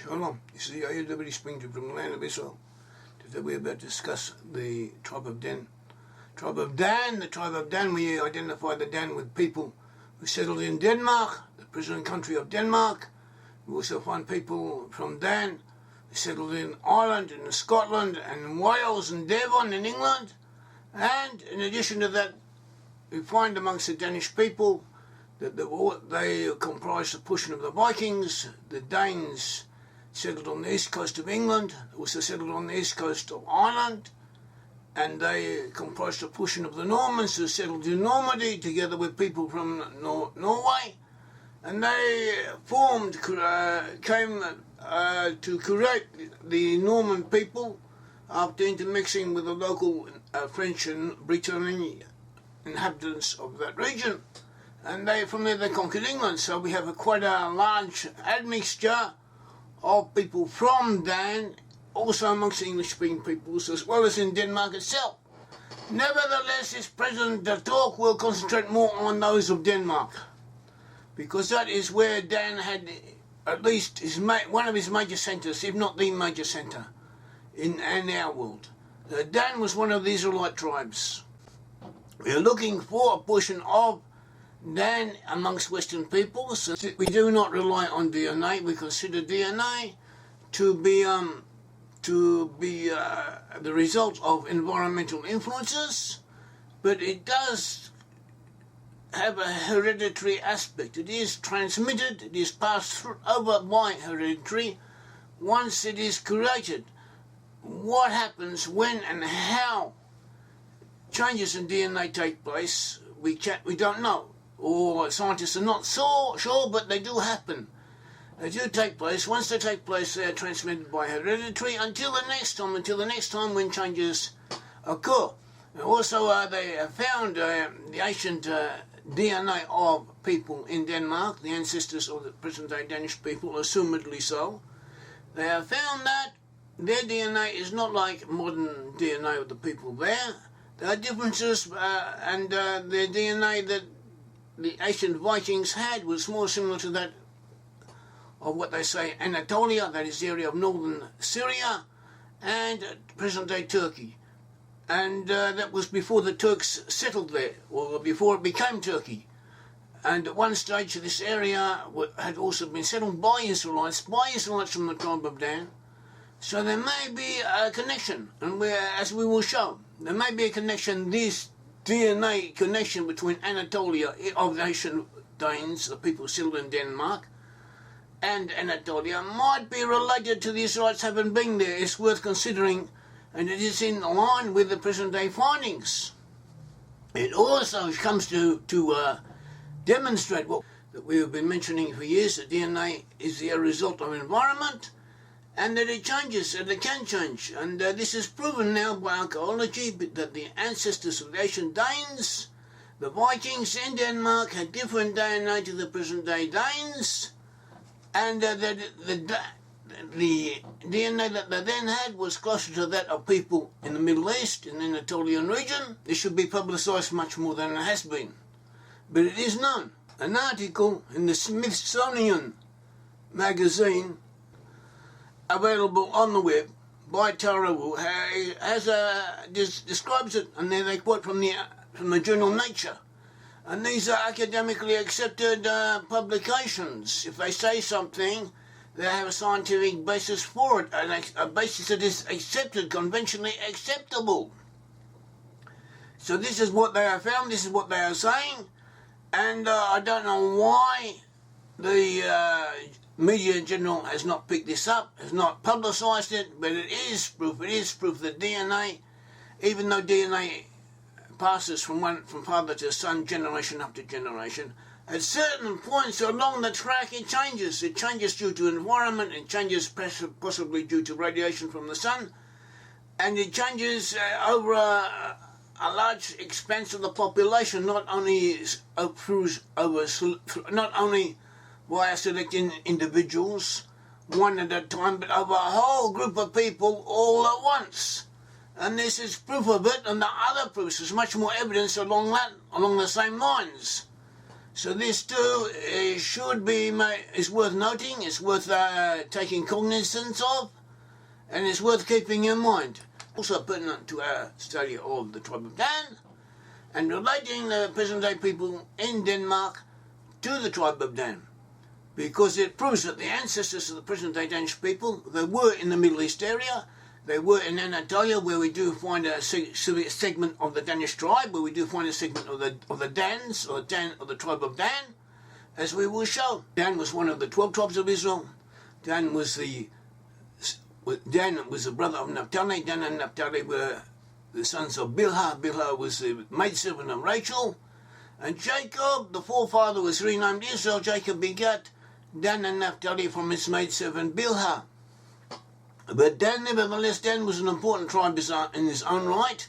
Shalom, this is Yair Davidiy speaking from the land of Israel. Today we're about to discuss the tribe of Dan. The tribe of Dan, we identify the Dan with people who settled in Denmark, the present country of Denmark. We also find people from Dan who settled in Ireland and in Scotland and in Wales and Devon in England. And in addition to that, we find amongst the Danish people that they comprise a portion of the Vikings. The Danes settled on the east coast of England, also settled on the east coast of Ireland, and they comprised a portion of the Normans who settled in Normandy together with people from Norway, and they came to create the Norman people after intermixing with the local French and Brit-Am inhabitants of that region. And from there they conquered England, so we have quite a large admixture of people from Dan, also amongst English-speaking peoples, as well as in Denmark itself. Nevertheless, this present talk will concentrate more on those of Denmark, because that is where Dan had at least one of his major centres, if not the major centre, in our world. Dan was one of the Israelite tribes. We are looking for a portion of Dan amongst Western peoples. We do not rely on DNA. We consider DNA to be the result of environmental influences, but it does have a hereditary aspect. It is transmitted, it is passed over by hereditary once it is created. What happens when and how changes in DNA take place, we don't know. Or scientists are not so sure, but they do happen. They do take place. Once they take place, they are transmitted by hereditary until the next time when changes occur. And also, they have found the ancient DNA of people in Denmark, the ancestors of the present-day Danish people, assumedly so. They have found that their DNA is not like modern DNA of the people there. There are differences, and their DNA that the Ancient Vikings had was more similar to that of what they say Anatolia, that is the area of northern Syria, and present-day Turkey. And that was before the Turks settled there, or before it became Turkey. And at one stage this area had also been settled by Israelites from the tribe of Dan. So there may be a connection, and as we will show, there may be a connection, this DNA connection between Anatolia of the ancient Danes, the people settled in Denmark, and Anatolia might be related to the Israelites having been there. It's worth considering, and it is in line with the present-day findings. It also comes to demonstrate what that we have been mentioning for years, that DNA is the result of environment, and that it changes, and it can change. And this is proven now by archaeology that the ancestors of the ancient Danes, the Vikings in Denmark, had different DNA to the present-day Danes, and that the DNA that they then had was closer to that of people in the Middle East, in the Anatolian region. This should be publicised much more than it has been. But it is known. An article in the Smithsonian magazine, available on the web by Tarawu, describes it, and then they quote from the journal Nature. And these are academically accepted publications. If they say something, they have a scientific basis for it, a basis that is accepted, conventionally acceptable. So this is what they have found, this is what they are saying, and I don't know why the media in general has not picked this up, has not publicised it, but it is proof that DNA, even though DNA passes from father to son, generation after generation, at certain points along the track it changes. It changes due to environment, it changes possibly due to radiation from the sun, and it changes over a large expanse of the population, not only via selecting individuals, one at a time, but over a whole group of people all at once. And this is proof of it, and the other proofs, there's much more evidence along the same lines. So this too should be is worth noting, it's worth taking cognizance of, and it's worth keeping in mind. Also pertinent to our study of the tribe of Dan, and relating the present-day people in Denmark to the tribe of Dan, because it proves that the ancestors of the present-day Danish people, they were in the Middle East area. They were in Anatolia, where we do find a segment of the Danish tribe, where we do find a segment of the Dans, or the tribe of Dan, as we will show. Dan was one of the 12 tribes of Israel. Dan was the brother of Naphtali. Dan and Naphtali were the sons of Bilhah. Bilhah was the maidservant of Rachel. And Jacob, the forefather, was renamed Israel. Jacob begat Dan and Naphtali from his maidservant Bilhah. But Dan, nevertheless, Dan was an important tribe in his own right.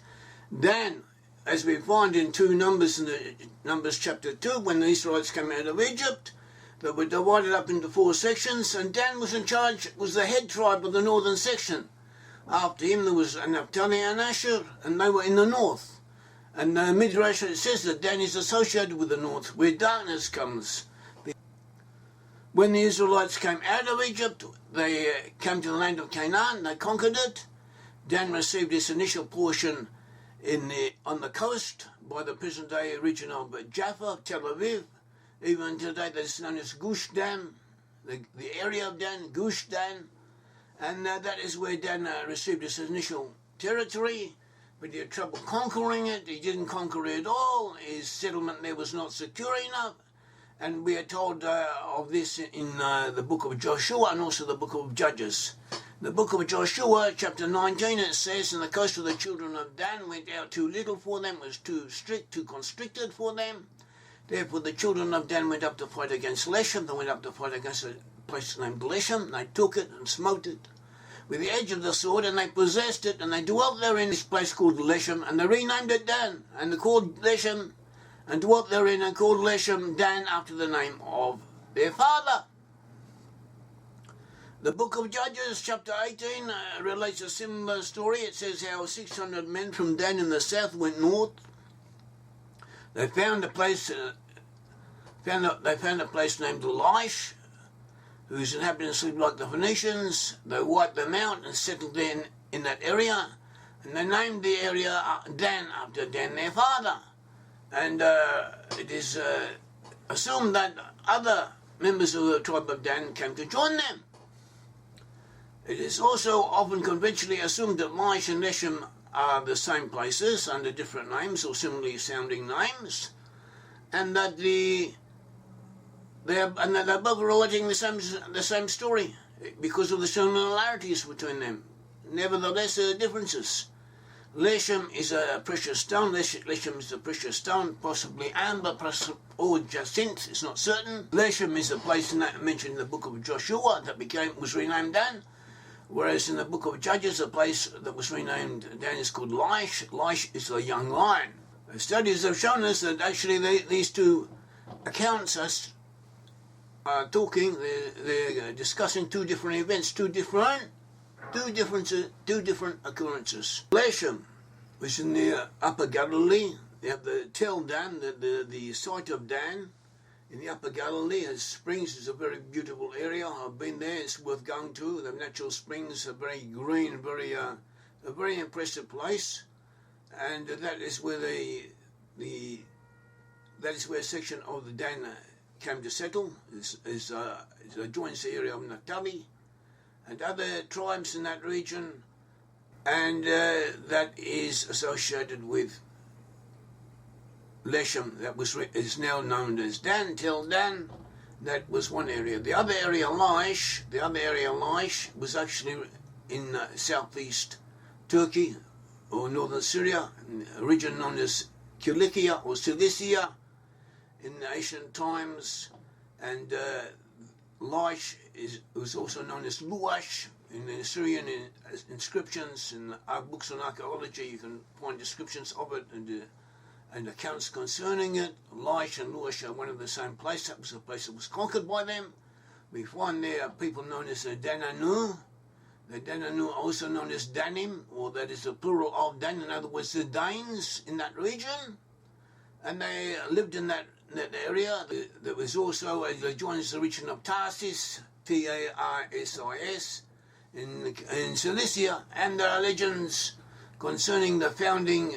Dan, as we find in 2 Numbers, in Numbers chapter 2, when the Israelites came out of Egypt, they were divided up into 4 sections, and Dan was in charge, was the head tribe of the northern section. After him there was Naphtali and Asher, and they were in the north. And the Midrash says that Dan is associated with the north, where darkness comes. When the Israelites came out of Egypt, they came to the land of Canaan, they conquered it. Dan received his initial portion on the coast by the present-day region of Jaffa, Tel Aviv. Even today that's known as Gush Dan, the area of Dan, Gush Dan. And that is where Dan received his initial territory, but he had trouble conquering it. He didn't conquer it all. His settlement there was not secure enough. And we are told of this in the book of Joshua and also the book of Judges. The book of Joshua, chapter 19, it says, "And the coast of the children of Dan went out too little for them, was too strict, too constricted for them. Therefore the children of Dan went up to fight against Leshem. They went up to fight against a place named Leshem. They took it and smote it with the edge of the sword, and they possessed it, and they dwelt there in this place called Leshem, and they renamed it Dan, and they called Leshem, and dwelt therein, and called Leshem Dan after the name of their father." The book of Judges, chapter 18, relates a similar story. It says how 600 men from Dan in the south went north. They found a place. They found a place named Laish, whose inhabitants lived like the Phoenicians. They wiped them out and settled there in that area, and they named the area Dan after Dan, their father. And it is assumed that other members of the tribe of Dan came to join them. It is also often conventionally assumed that Laish and Leshem are the same places under different names or similarly sounding names, and that they're both relating the same story because of the similarities between them. Nevertheless, there are differences. Leshem is a precious stone. Leshem is a precious stone, possibly amber or jacinth. It's not certain. Leshem is a place mentioned in the book of Joshua that was renamed Dan, whereas in the book of Judges, a place that was renamed Dan is called Laish. Laish is a young lion. Studies have shown us that actually these 2 accounts are talking. They're discussing 2 different events, two different occurrences. Leshem was in the Upper Galilee. They have the Tel Dan, the site of Dan in the Upper Galilee. As springs is a very beautiful area. I've been there. It's worth going to. The natural springs are very green, a very impressive place. And that is where that is where a section of the Dan came to settle. It joins the area of Naphtali and other tribes in that region, and that is associated with Leshem. That is now known as Dan, Tel Dan. That was one area. The other area, Laish, was actually in southeast Turkey or northern Syria, a region known as Cilicia or Cilicia in ancient times, and Laish was also known as Luash in the Syrian inscriptions. In our books on archaeology, you can find descriptions of it and accounts concerning it. Laish and Luash are one of the same place. That was a place that was conquered by them. We find there people known as the Dananu. The Dananu are also known as Danim, or that is the plural of Dan, in other words, the Danes in that region. And they lived in that that area. There was also, it joins the region of Tarsis, Tarsis, in Cilicia, and there are legends concerning the founding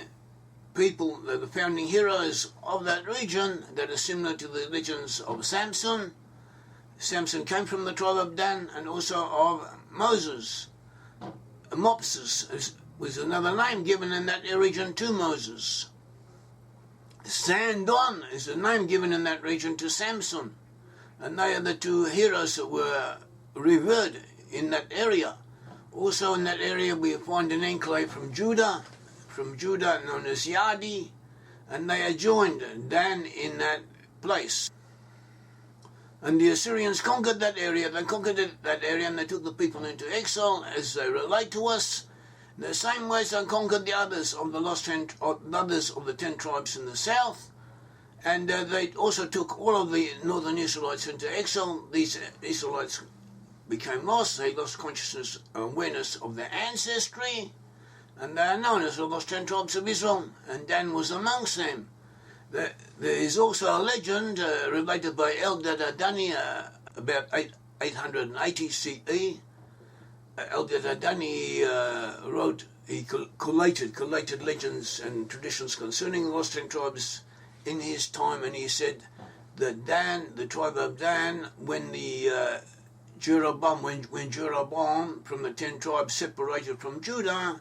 people, the founding heroes of that region that are similar to the legends of Samson. Samson came from the tribe of Dan, and also of Moses. Mopsus was another name given in that region to Moses. Sandon is a name given in that region to Samson, and they are the two heroes that were revered in that area. Also in that area we find an enclave from Judah known as Yair, and they are joined Dan in that place. And the Assyrians conquered that area. They conquered that area and they took the people into exile, as they relate to us. In the same ways they conquered the others of the 10 tribes in the south. And they also took all of the northern Israelites into exile. These Israelites became lost. They lost consciousness and awareness of their ancestry. And they are known as the lost 10 tribes of Israel. And Dan was amongst them. There is also a legend related by Davidiy about 880 CE. Davidiy wrote, he collated legends and traditions concerning the lost 10 tribes in his time, and he said that Dan, the tribe of Dan, when Jeroboam from the 10 tribes separated from Judah,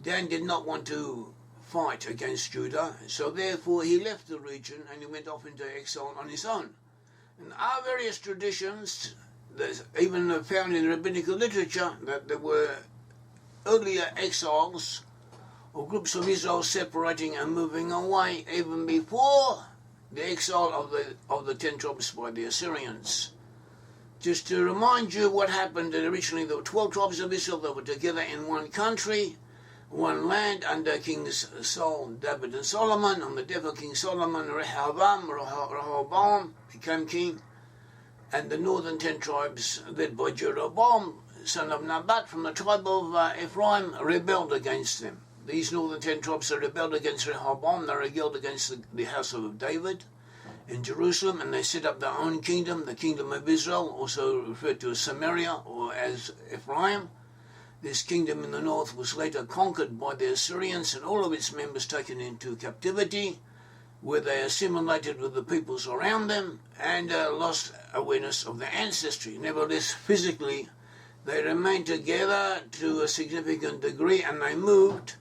Dan did not want to fight against Judah, so therefore he left the region and he went off into exile on his own. And our various traditions, there's even found in rabbinical literature that there were earlier exiles or groups of Israel separating and moving away even before the exile of the 10 tribes by the Assyrians. Just to remind you what happened, that originally there were 12 tribes of Israel that were together in one country, one land, under Kings Saul, David and Solomon. On the death of King Solomon, Rehoboam became king, and the northern 10 tribes, led by Jeroboam, son of Nebat from the tribe of Ephraim, rebelled against them. These northern 10 tribes that rebelled against Rehoboam, they rebelled against the house of David in Jerusalem, and they set up their own kingdom, the kingdom of Israel, also referred to as Samaria or as Ephraim. This kingdom in the north was later conquered by the Assyrians and all of its members taken into captivity, where they assimilated with the peoples around them and lost awareness of their ancestry. Nevertheless, physically, they remained together to a significant degree, and they moved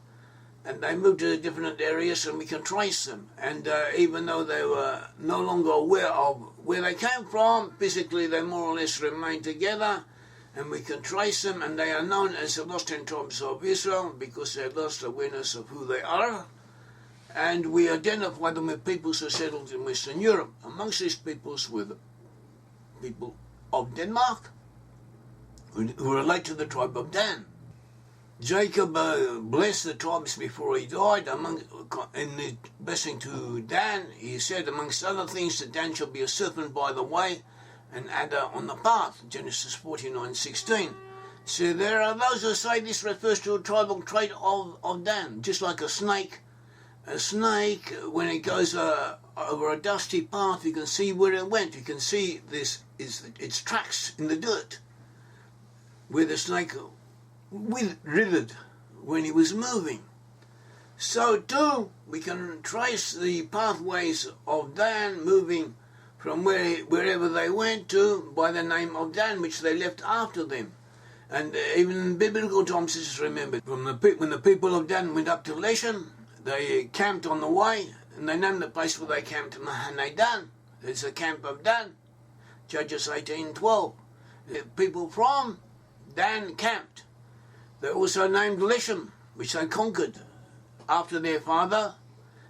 to different areas, and we can trace them. And even though they were no longer aware of where they came from, physically they more or less remained together, and we can trace them, and they are known as the lost 10 tribes of Israel because they lost awareness of who they are. And we identify them with peoples who settled in Western Europe. Amongst these peoples were the people of Denmark, who relate to the tribe of Dan. Jacob blessed the tribes before he died. In the blessing to Dan, he said, amongst other things, that Dan shall be a serpent by the way, and adder on the path, Genesis 49:16. So there are those who say this refers to a tribal trait of Dan, just like a snake. A snake, when it goes over a dusty path, you can see where it went. You can see its tracks in the dirt, where the snake writhed when he was moving. So too, we can trace the pathways of Dan moving from wherever they went to by the name of Dan, which they left after them. And even in biblical times, this is remembered. When the people of Dan went up to Leshem, they camped on the way, and they named the place where they camped Mahane Dan. It's the camp of Dan, Judges 18:12. The people from Dan camped. They also named Leshem, which they conquered after their father,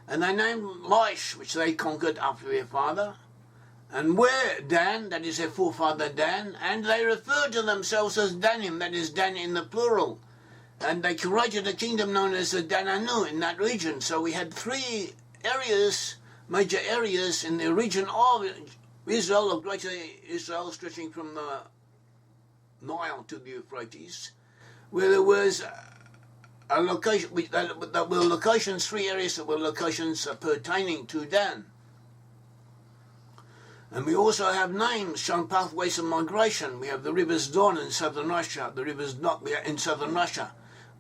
and they named Laish, which they conquered after their father. And where Dan, that is their forefather Dan, and they referred to themselves as Danim, that is Dan in the plural. And they created a kingdom known as the Dananu in that region. So we had 3 areas, major areas in the region of Israel, of Greater Israel, stretching from the Nile to the Euphrates, where there was a location, that were locations, 3 areas that were locations pertaining to Dan. And we also have names showing pathways of migration. We have the rivers Don in southern Russia, the rivers Notlia in southern Russia,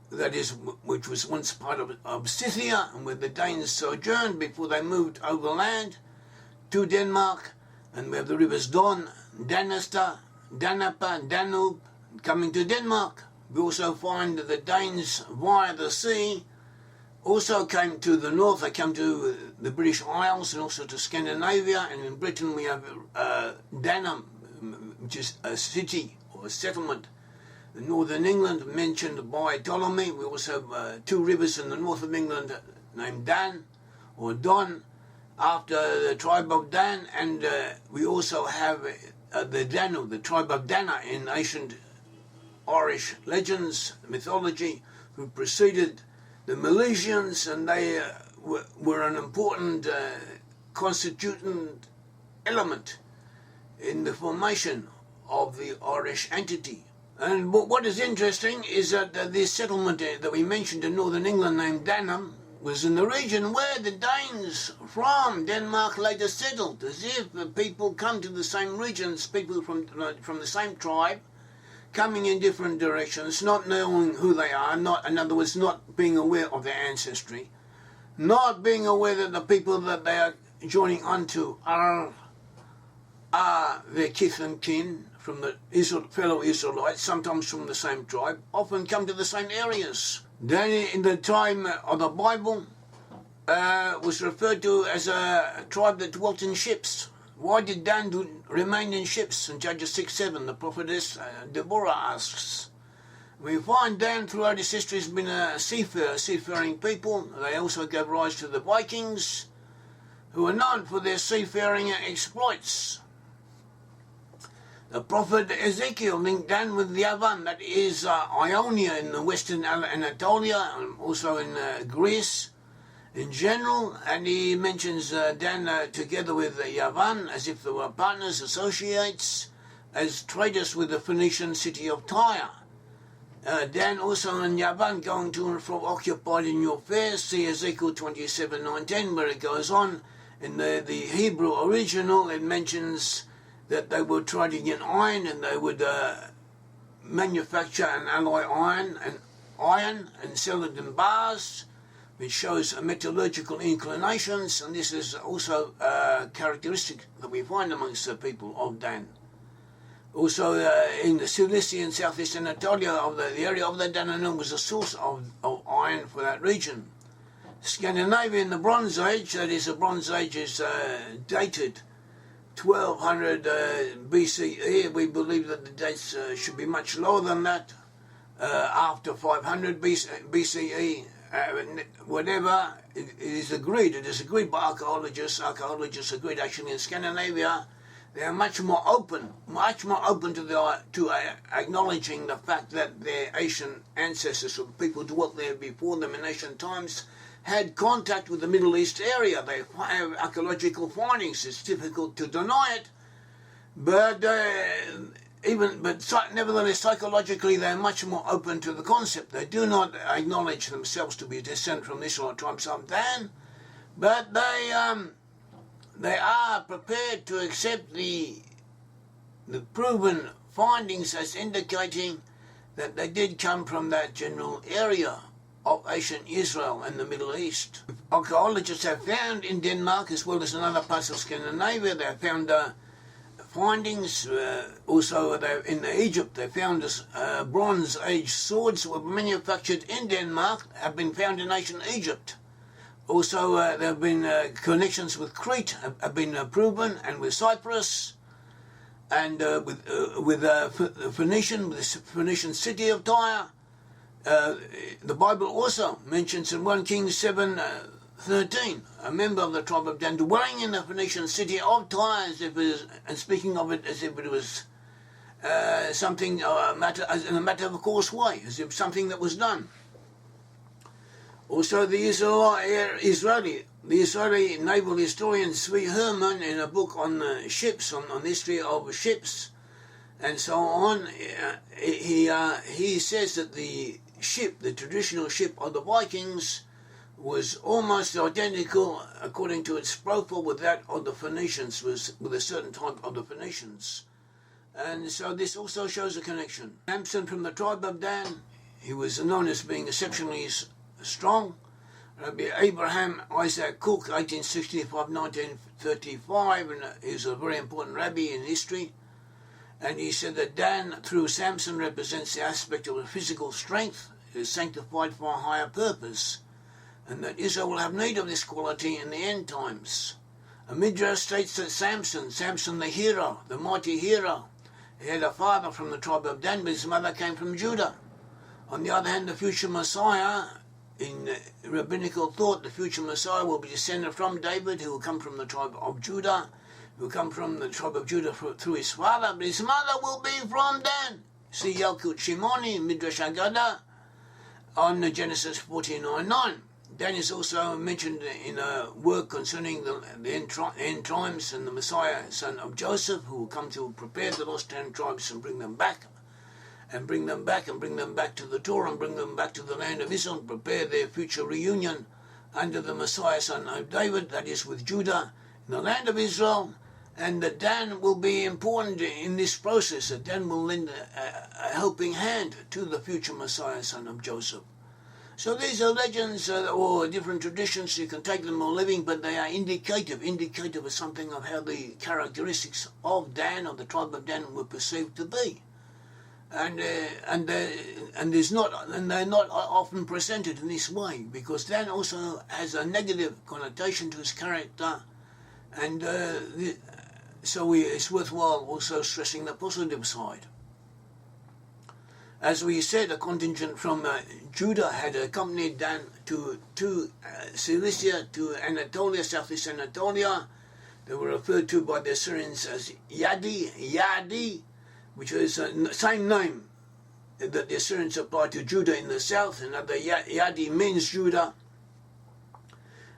that is, which was once part of Scythia, and where the Danes sojourned before they moved overland to Denmark. And we have the rivers Don, Danister, Danapa, Danube, coming to Denmark. We also find that the Danes via the sea also came to the north. They came to the British Isles and also to Scandinavia. And in Britain we have Danum, which is a city or a settlement. In northern England, mentioned by Ptolemy. We also have two rivers in the north of England named Dan or Don, after the tribe of Dan. And we also have the Danu, the tribe of Dana in ancient Irish legends, mythology, who preceded the Milesians, and they were an important constituent element in the formation of the Irish entity. And what is interesting is that this settlement that we mentioned in northern England named Danum was in the region where the Danes from Denmark later settled, as if the people come to the same regions, people from the same tribe, coming in different directions, not knowing who they are, in other words, not being aware of their ancestry, not being aware that the people that they are joining onto are their kith and kin from the fellow Israelites, sometimes from the same tribe, often come to the same areas. Dan, in the time of the Bible, was referred to as a tribe that dwelt in ships. Why did Dan remain in ships? In Judges 6:7, the prophetess Deborah asks. We find Dan throughout his history has been a seafaring people. They also gave rise to the Vikings, who are known for their seafaring exploits. The prophet Ezekiel linked Dan with Yavan, that is Ionia in the western Anatolia, and also in Greece in general, and he mentions Dan together with Yavan as if they were partners, associates, as traders with the Phoenician city of Tyre. Dan also and Yavan going to and from occupied in your affairs. See Ezekiel 27:19, where it goes on. In the Hebrew original, it mentions that they were trading in iron, and they would manufacture and alloy iron and sell it in bars, which shows metallurgical inclinations, and this is also a characteristic that we find amongst the people of Dan. Also in the Cilicia and southeast Anatolia, the area of the Dananum was a source of iron for that region. Scandinavia in the Bronze Age, that is, the Bronze Age is dated 1200 BCE. We believe that the dates should be much lower than that, after 500 BCE. Whatever, it is agreed by archaeologists. Archaeologists agreed actually in Scandinavia they are much more open to acknowledging the fact that their ancient ancestors, or people who dwelt there before them in ancient times, had contact with the Middle East area. They have archaeological findings. It's difficult to deny it, but nevertheless, psychologically, they're much more open to the concept. They do not acknowledge themselves to be descent from the Israelite tribe of Dan, but they are prepared to accept the proven findings as indicating that they did come from that general area of ancient Israel and the Middle East. Archaeologists have found in Denmark, as well as in other parts of Scandinavia, they have found findings. Also in Egypt, they found Bronze Age swords that were manufactured in Denmark, have been found in ancient Egypt. Also, there have been connections with Crete have been proven, and with Cyprus, and with the Phoenician city of Tyre. The Bible also mentions in 1 Kings 7:13 a member of the tribe of Dan dwelling in the Phoenician city of Tyre, and speaking of it as if it was something, in a matter of course way, as if something that was done. Also, the Israeli naval historian Zvi Herman, in a book on ships, on the history of ships, and so on, he says that the traditional ship of the Vikings, was almost identical, according to its profile, with that of the Phoenicians, with a certain type of the Phoenicians. And so this also shows a connection. Samson from the tribe of Dan, he was known as being exceptionally strong. Rabbi Abraham Isaac Cook, 1865-1935, and he was a very important rabbi in history. And he said that Dan, through Samson, represents the aspect of physical strength, is sanctified for a higher purpose, and that Israel will have need of this quality in the end times. A Midrash states that Samson the hero, the mighty hero, he had a father from the tribe of Dan, but his mother came from Judah. On the other hand, the future Messiah, in rabbinical thought, the future Messiah will be descended from David, who will come from the tribe of Judah, who will come from the tribe of Judah through his father, but his mother will be from Dan. See Yalkut Shimoni, Midrash Haggadah, on Genesis 49:9. Dan is also mentioned in a work concerning the end times and the Messiah, son of Joseph, who will come to prepare the lost 10 tribes and bring them back, and bring them back to the Torah, and bring them back to the land of Israel, and prepare their future reunion under the Messiah, son of David, that is with Judah, in the land of Israel. And that Dan will be important in this process, that Dan will lend a helping hand to the future Messiah, son of Joseph. So these are legends or different traditions. You can take them or living, but they are indicative of something of how the characteristics of Dan, of the tribe of Dan, were perceived to be. And they're not often presented in this way, because Dan also has a negative connotation to his character, and so it's worthwhile also stressing the positive side. As we said, a contingent from Judah had accompanied Dan to Cilicia, to Anatolia, southeast Anatolia. They were referred to by the Syrians as Yadi, which is the same name that the Assyrians applied to Judah in the south. Another Yadi means Judah.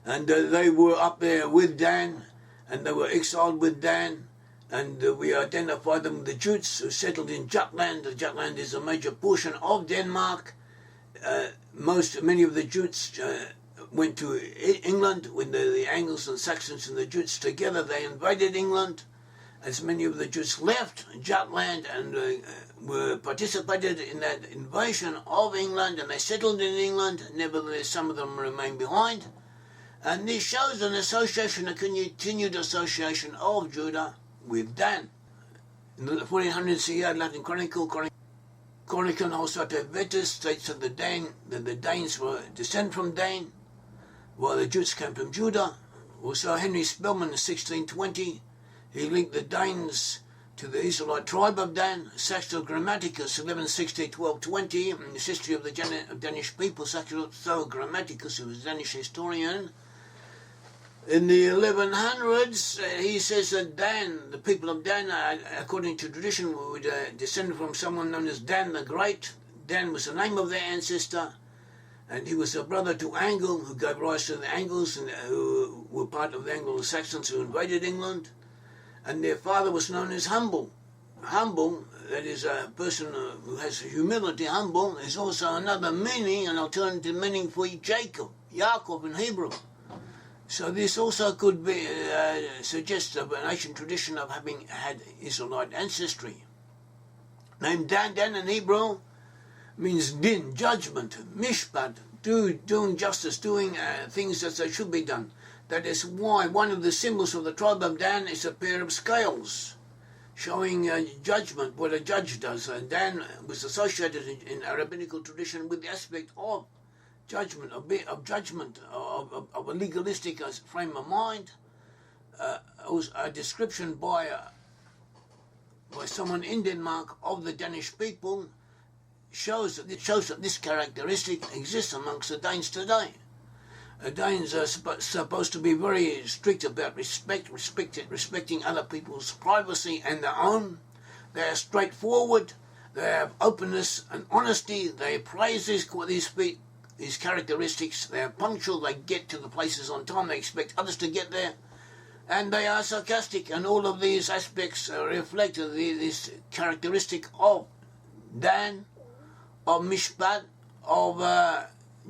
And they were up there with Dan, and they were exiled with Dan. And we identify them with the Jutes who settled in Jutland. The Jutland is a major portion of Denmark. Many of the Jutes went to England when the Angles and Saxons and the Jutes together. They invaded England. As many of the Jutes left Jutland and were participated in that invasion of England, and they settled in England. Nevertheless, some of them remained behind. And this shows an association, a continued association of Judah with Dan. In the 1400s, Yair Latin Chronicon Holsate Vetus states that the Danes were descent from Dan, while the Jutes came from Judah. Also, Henry Spellman in 1620, he linked the Danes to the Israelite tribe of Dan. Saxo Grammaticus, 1160-1220, in his history of the Danish people. Saxo Grammaticus, who was a Danish historian, in the 1100s, he says that Dan, the people of Dan, according to tradition, would descend from someone known as Dan the Great. Dan was the name of their ancestor, and he was a brother to Angle, who gave rise to the Angles, and who were part of the Anglo-Saxons who invaded England. And their father was known as Humble. Humble, that is a person who has humility. Humble is also another meaning, an alternative meaning for Jacob, Yaakov in Hebrew. So this also could be suggestive of an ancient tradition of having had Israelite ancestry. Name Dan in Hebrew means din, judgment, mishpat, doing justice, doing things as they should be done. That is why one of the symbols of the tribe of Dan is a pair of scales, showing judgment, what a judge does. And Dan was associated in a rabbinical tradition with the aspect of judgment, of a legalistic frame of mind. A description by someone in Denmark of the Danish people shows that this characteristic exists amongst the Danes today. Danes are supposed to be very strict about respecting other people's privacy and their own. They are straightforward. They have openness and honesty. They praise these characteristics. They are punctual. They get to the places on time. They expect others to get there. And they are sarcastic. And all of these aspects reflect this characteristic of Dan, of Mishpat, of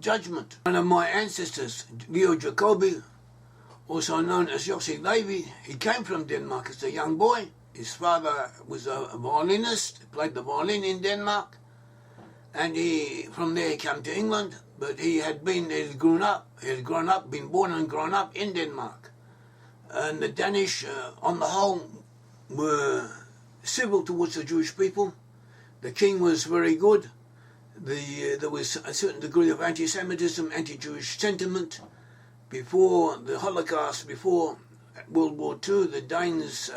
judgment. One of my ancestors, Leo Jacobi, also known as Joseph Davidiy, he came from Denmark as a young boy. His father was a violinist, played the violin in Denmark, and from there he came to England, but he had grown up, been born and grown up in Denmark. And the Danish, on the whole, were civil towards the Jewish people. The king was very good. There was a certain degree of anti-Semitism, anti-Jewish sentiment. Before the Holocaust, before World War II, the Danes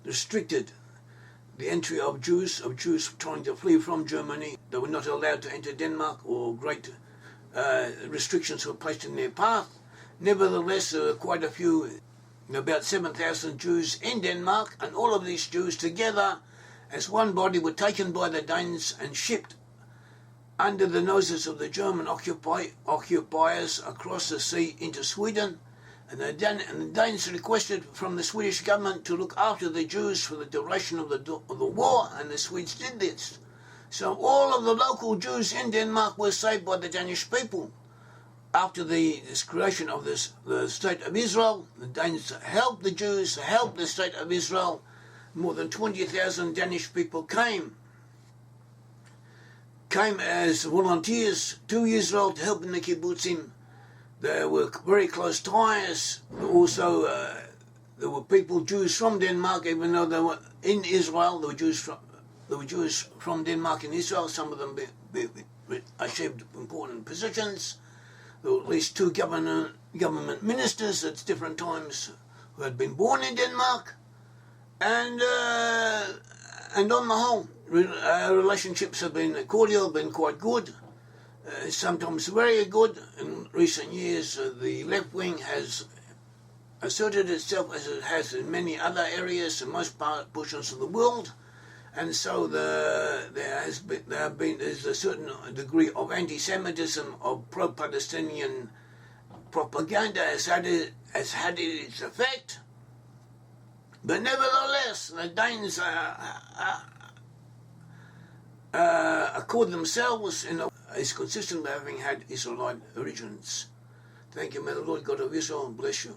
restricted the entry of Jews trying to flee from Germany. They were not allowed to enter Denmark, or great restrictions were placed in their path. Nevertheless, there were quite a few, about 7,000 Jews in Denmark, and all of these Jews together as one body were taken by the Danes and shipped under the noses of the German occupiers across the sea into Sweden, and the Danes requested from the Swedish government to look after the Jews for the duration of the war, and the Swedes did this. So all of the local Jews in Denmark were saved by the Danish people. After this creation of the State of Israel, the Danes helped the Jews, helped the State of Israel. More than 20,000 Danish people came as volunteers to Israel to help in the kibbutzim. There were very close ties. Also, there were Jews from Denmark, even though they were in Israel. There were Jews from Denmark in Israel. Some of them achieved important positions. There were at least 2 government ministers at different times who had been born in Denmark. And on the whole, relationships have been cordial, been quite good, sometimes very good. In recent years, the left wing has asserted itself as it has in many other areas, in most portions of the world, and so there's a certain degree of anti-Semitism, of pro-Palestinian propaganda has had its effect. But nevertheless, the Danes accord themselves is consistent with having had Israelite origins. Thank you. May the Lord God of Israel bless you.